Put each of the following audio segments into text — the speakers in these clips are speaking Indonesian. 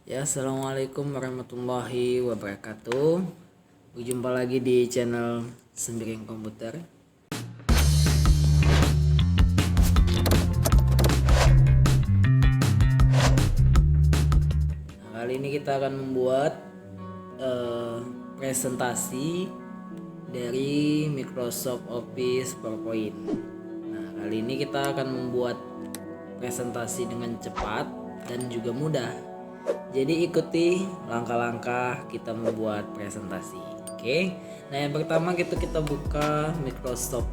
Ya, assalamualaikum warahmatullahi wabarakatuh. Berjumpa lagi di channel Sembiring Komputer. Nah, kali ini kita akan membuat presentasi dari Microsoft Office PowerPoint. Nah, kali ini kita akan membuat presentasi dengan cepat dan juga mudah. Jadi ikuti langkah-langkah kita membuat presentasi. Oke. Nah, yang pertama kita buka Microsoft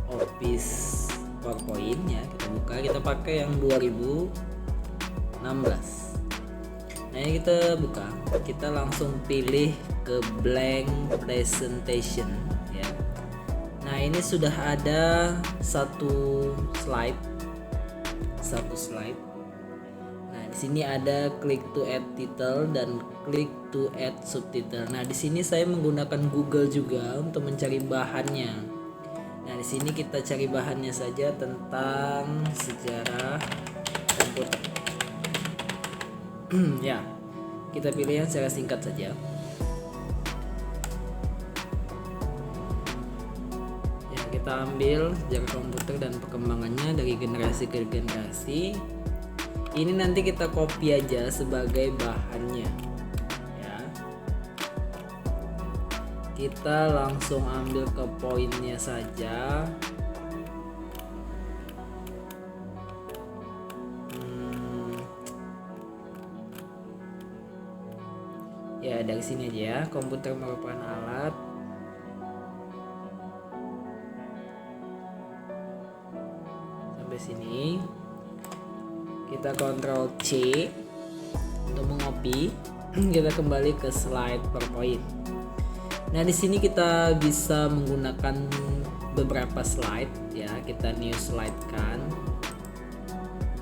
Office PowerPoint ya. Kita pakai yang 2016. Nah, ini kita buka. Kita langsung pilih ke blank presentation ya. Nah, ini sudah ada satu slide. Nah, di sini ada click to add title dan click to add subtitle. Nah, di sini saya menggunakan Google juga untuk mencari bahannya. Nah, di sini kita cari bahannya saja tentang sejarah komputer. Ya, kita pilih yang secara singkat saja. Ya, kita ambil sejarah komputer dan perkembangannya dari generasi ke generasi. Ini nanti kita copy aja sebagai bahannya ya. Kita langsung ambil ke poinnya saja. Ya, dari sini aja ya. Komputer merupakan alat sampai sini. Kita Ctrl C untuk mengcopy. Kita kembali ke slide PowerPoint. Nah, di sini kita bisa menggunakan beberapa slide ya. Kita new slide kan.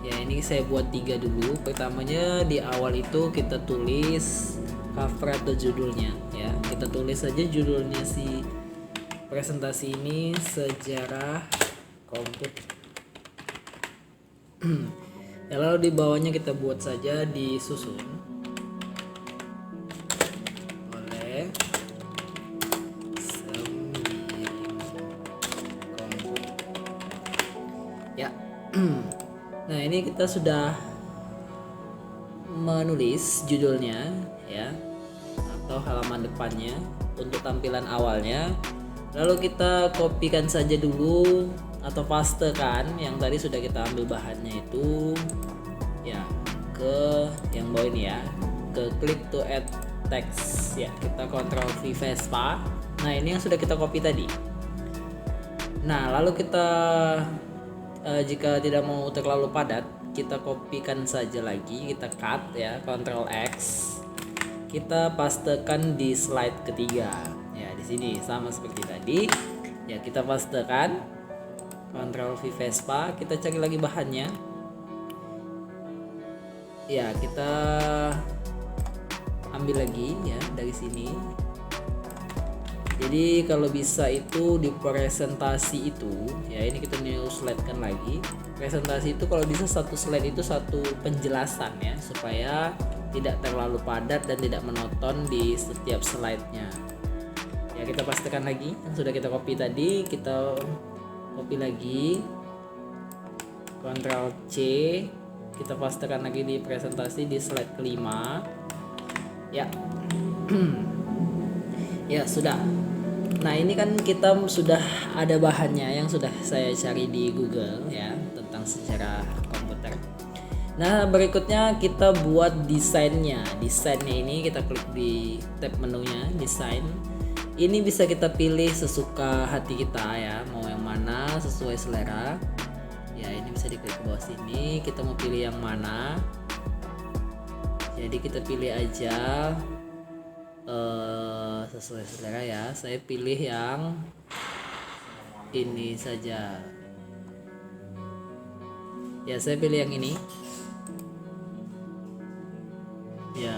Ya, ini saya buat 3 dulu. Pertamanya di awal itu kita tulis cover atau judulnya ya. Kita tulis saja judulnya si presentasi ini, sejarah komputer. Ya, lalu di bawahnya kita buat saja disusun oleh Sembiring Komputer. Ya. Nah, ini kita sudah menulis judulnya ya, atau halaman depannya untuk tampilan awalnya. Lalu kita kopikan saja dulu atau pastekan yang tadi sudah kita ambil bahannya itu ya ke yang bawah ini ya, ke click to add text ya. Kita Ctrl V Vespa. Nah, ini yang sudah kita copy tadi. Nah, lalu kita jika tidak mau terlalu padat, kita kopikan saja lagi, kita cut ya, Ctrl X. Kita pastekan di slide ketiga ya. Di sini sama seperti tadi ya, kita pastekan Ctrl V Vespa. Kita cari lagi bahannya ya, kita ambil lagi ya dari sini. Jadi kalau bisa itu di presentasi itu ya, ini kita new slide kan lagi. Presentasi itu kalau bisa satu slide itu satu penjelasan ya, supaya tidak terlalu padat dan tidak monoton di setiap slide-nya. Ya, kita pastikan lagi yang sudah kita copy tadi, kita copy lagi, Ctrl C, kita pastikan lagi di presentasi di slide kelima ya. Ya, sudah. Nah, ini kan kita sudah ada bahannya yang sudah saya cari di Google ya, tentang sejarah komputer. Nah, berikutnya kita buat desainnya. Desainnya ini kita klik di tab menunya desain. Ini bisa kita pilih sesuka hati kita ya, mau yang mana sesuai selera. Ya, ini bisa diklik ke bawah sini. Kita mau pilih yang mana. Jadi kita pilih aja sesuai selera ya. Saya pilih yang ini saja. Ya, saya pilih yang ini. Ya,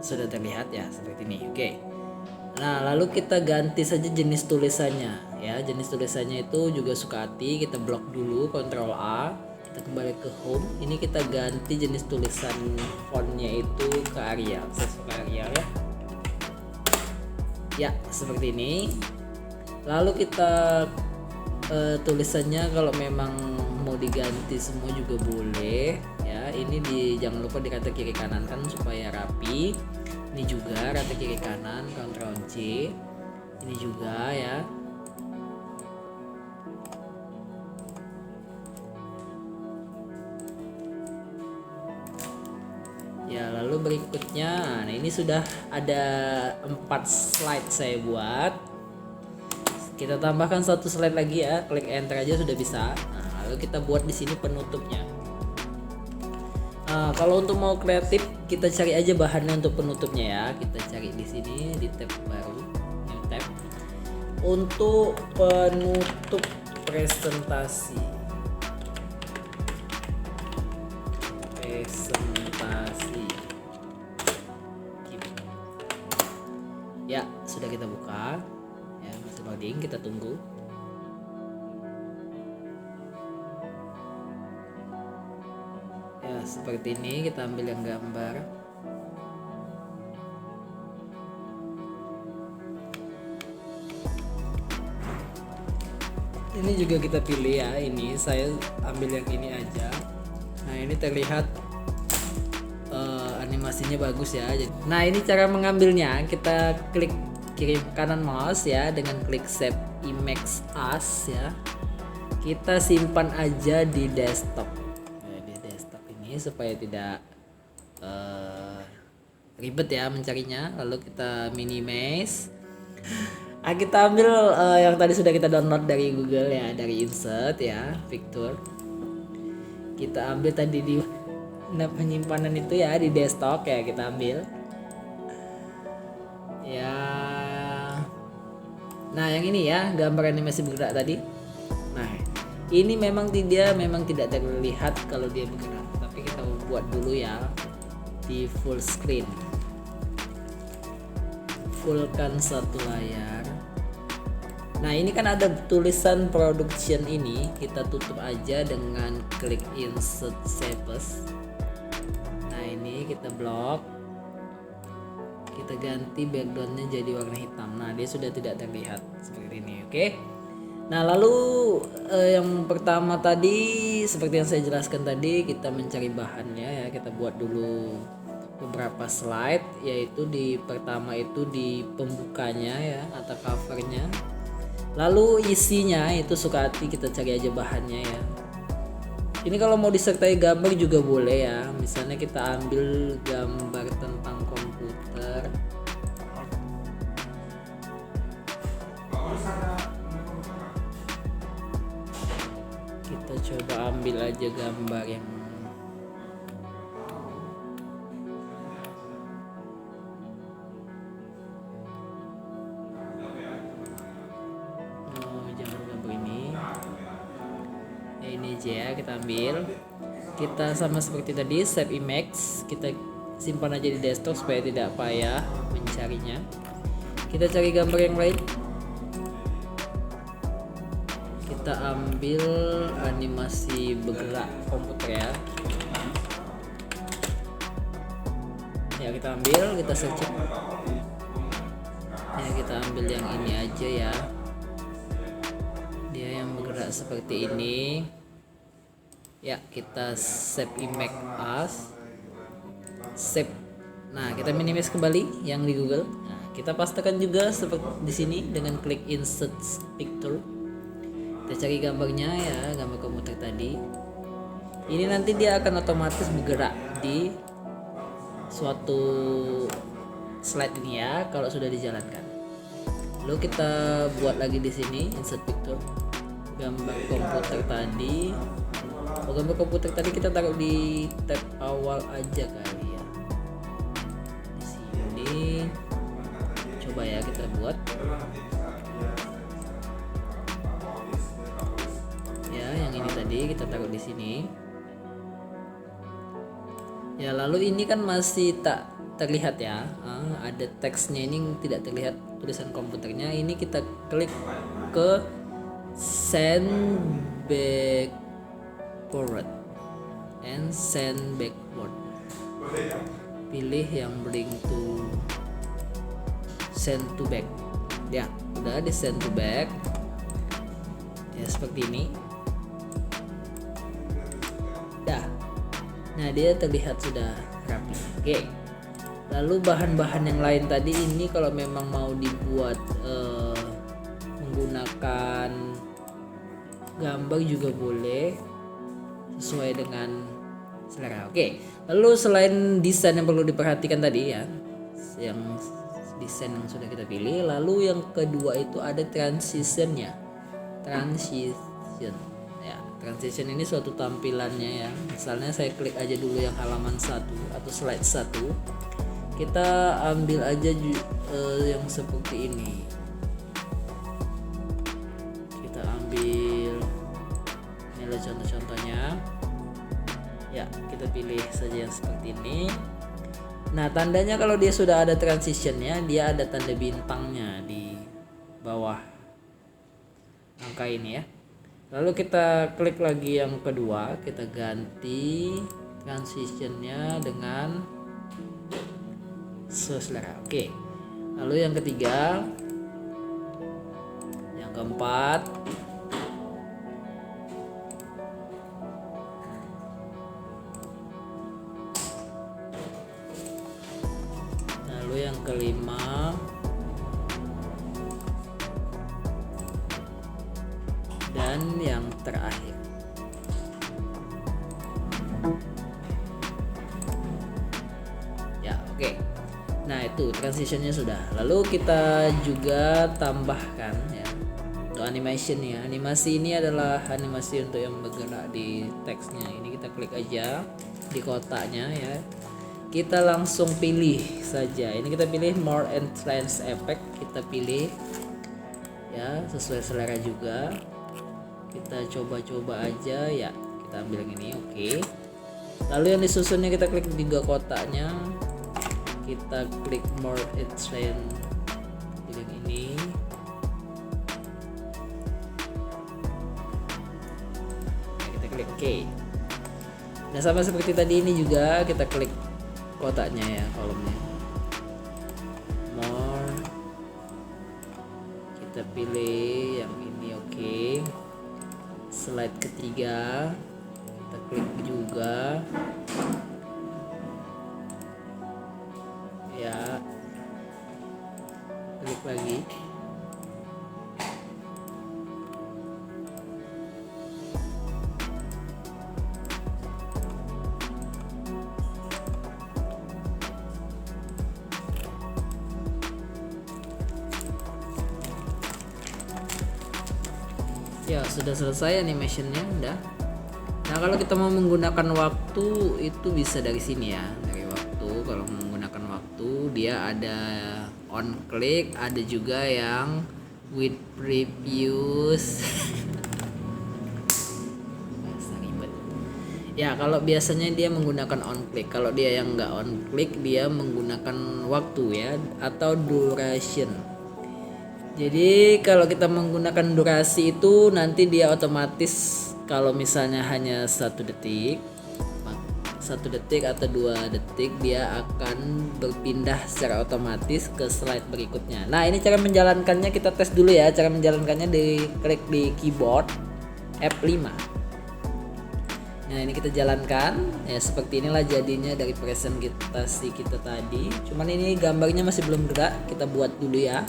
sudah terlihat ya seperti ini. Oke. Nah, lalu kita ganti saja jenis tulisannya ya. Jenis tulisannya itu juga suka hati. Kita blok dulu, Ctrl A. Kita kita kembali ke home. Ini kita ganti jenis tulisan fontnya itu ke Arial, sesuai Arial ya. Ya seperti ini. Lalu kita tulisannya kalau memang mau diganti semua juga boleh ya. Ini jangan lupa di rata kiri kanan kan supaya rapi. Ini juga rata kiri kanan, Ctrl C. Ini juga ya. Ya lalu berikutnya, nah ini sudah ada 4 slide saya buat. Kita tambahkan 1 slide lagi ya, klik enter aja sudah bisa. Nah, lalu kita buat di sini penutupnya. Nah, kalau untuk mau kreatif kita cari aja bahannya untuk penutupnya ya. Kita cari di sini di tab baru, new tab. Untuk penutup presentasi. Ya, sudah kita buka. Ya, masih loading, kita tunggu. Ya, seperti ini kita ambil yang gambar. Ini juga kita pilih ya, ini saya ambil yang ini aja. Nah, ini terlihat animasinya bagus ya. Nah, ini cara mengambilnya, kita klik kiri kanan mouse ya dengan klik save image as ya. Kita simpan aja di desktop. Nah, di desktop ini supaya tidak ribet ya mencarinya. Lalu kita minimize. Kita ambil yang tadi sudah kita download dari Google ya, dari insert ya, picture. Kita ambil tadi di penyimpanan itu ya, di desktop ya, kita ambil ya. Nah yang ini ya, gambar animasi bergerak tadi. Nah ini memang tidak terlihat kalau dia bergerak, tapi kita buat dulu ya di full screen, fullkan satu layar. Nah ini kan ada tulisan production, ini kita tutup aja dengan klik insert shape. Nah ini kita blok, kita ganti backgroundnya jadi warna hitam. Nah dia sudah tidak terlihat seperti ini. Oke. Nah lalu yang pertama tadi seperti yang saya jelaskan tadi, kita mencari bahannya ya. Kita buat dulu beberapa slide, yaitu di pertama itu di pembukanya ya atau covernya. Lalu isinya itu suka hati, kita cari aja bahannya ya. Ini kalau mau disertai gambar juga boleh ya. Misalnya kita ambil gambar tentang komputer. Kita coba ambil aja gambar yang ini aja ya, kita ambil, kita sama seperti tadi save image, kita simpan aja di desktop supaya tidak payah mencarinya. Kita cari gambar yang lain, kita ambil animasi bergerak komputer ya, kita ambil, kita search ya, kita ambil yang ini aja ya, dia yang bergerak seperti ini ya. Kita save image as, save. Nah kita minimize kembali yang di Google. Nah, kita pastekan juga seperti di sini dengan klik insert picture. Kita cari gambarnya ya, gambar komputer tadi. Ini nanti dia akan otomatis bergerak di suatu slide ini ya kalau sudah dijalankan. Lalu kita buat lagi di sini insert picture, gambar komputer tadi. Gambar komputer tadi kita taruh di tab awal aja kali ya. Di sini coba ya kita buat. Ya, yang ini tadi kita taruh di sini. Ya, lalu ini kan masih tak terlihat ya. Ada teksnya ini tidak terlihat tulisan komputernya. Ini kita klik ke send back forward. and send backward. Pilih yang bring to send to back. Ya, udah di send to back. Ya seperti ini. Dah. Nah, dia terlihat sudah rapi. Oke. Lalu bahan-bahan yang lain tadi ini kalau memang mau dibuat menggunakan gambar juga boleh, sesuai dengan selera. Oke. Lalu selain desain yang perlu diperhatikan tadi ya, yang desain yang sudah kita pilih, lalu yang kedua itu ada transitionnya. Transition. Ya, transition ini suatu tampilannya ya. Misalnya saya klik aja dulu yang halaman 1 atau slide 1. Kita ambil aja yang seperti ini. Kita ambil ini adalah contoh-contohnya. Ya, kita pilih saja yang seperti ini. Nah, tandanya kalau dia sudah ada transitionnya, dia ada tanda bintangnya di bawah angka ini ya. Lalu kita klik lagi yang kedua, kita ganti transitionnya dengan selera. Oke. Lalu yang ketiga, yang keempat, lalu yang kelima, dan yang terakhir. Ya, oke. Nah, itu transitionnya sudah. Lalu kita juga tambahkan ya untuk animation ya. Animasi ini adalah animasi untuk yang bergerak di teksnya. Ini kita klik aja di kotaknya ya. Kita langsung pilih saja. Ini kita pilih more entrance effect. Kita pilih ya sesuai selera juga. Kita coba-coba aja ya. Kita ambil yang ini, oke. Lalu yang disusunnya kita klik juga kotaknya. Kita klik more entrance yang ini. Nah, kita klik OK. Nah, sama seperti tadi ini juga kita klik kotaknya ya, kolomnya. More. Kita pilih yang ini, oke. Slide ketiga kita klik juga ya, klik lagi. Ya, sudah selesai animationnya, udah. Nah, kalau kita mau menggunakan waktu itu bisa dari sini ya, dari waktu. Kalau menggunakan waktu dia ada on click, ada juga yang with previous. Ya, kalau biasanya dia menggunakan on click. Kalau dia yang nggak on click, dia menggunakan waktu ya, atau duration. Jadi kalau kita menggunakan durasi itu nanti dia otomatis kalau misalnya hanya 1 detik atau 2 detik dia akan berpindah secara otomatis ke slide berikutnya. Nah, ini cara menjalankannya, kita tes dulu ya. Cara menjalankannya klik di keyboard F5. Nah, ini kita jalankan ya, seperti inilah jadinya dari presentasi kita tadi. Cuman ini gambarnya masih belum gerak, kita buat dulu ya.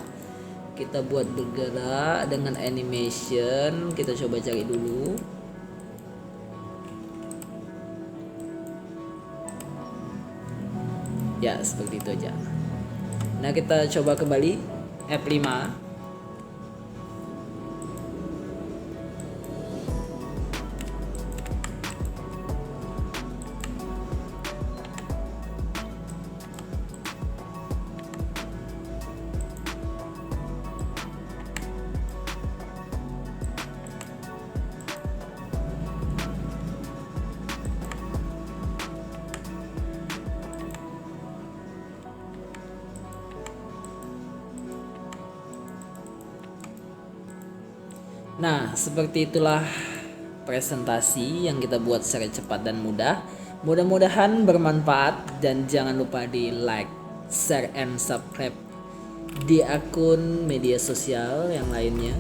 Kita buat bergerak dengan animation. Kita coba cari dulu. Ya, seperti itu aja. Nah, kita coba kembali F5. Nah, seperti itulah presentasi yang kita buat secara cepat dan mudah. Mudah-mudahan bermanfaat dan jangan lupa di like, share, and subscribe di akun media sosial yang lainnya.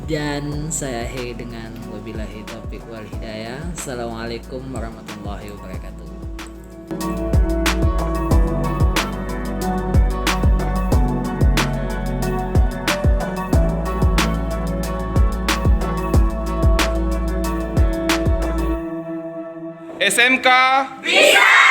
Dan saya akhiri dengan wabillahi taufiq wal hidayah. Assalamualaikum warahmatullahi wabarakatuh. SMK bisa.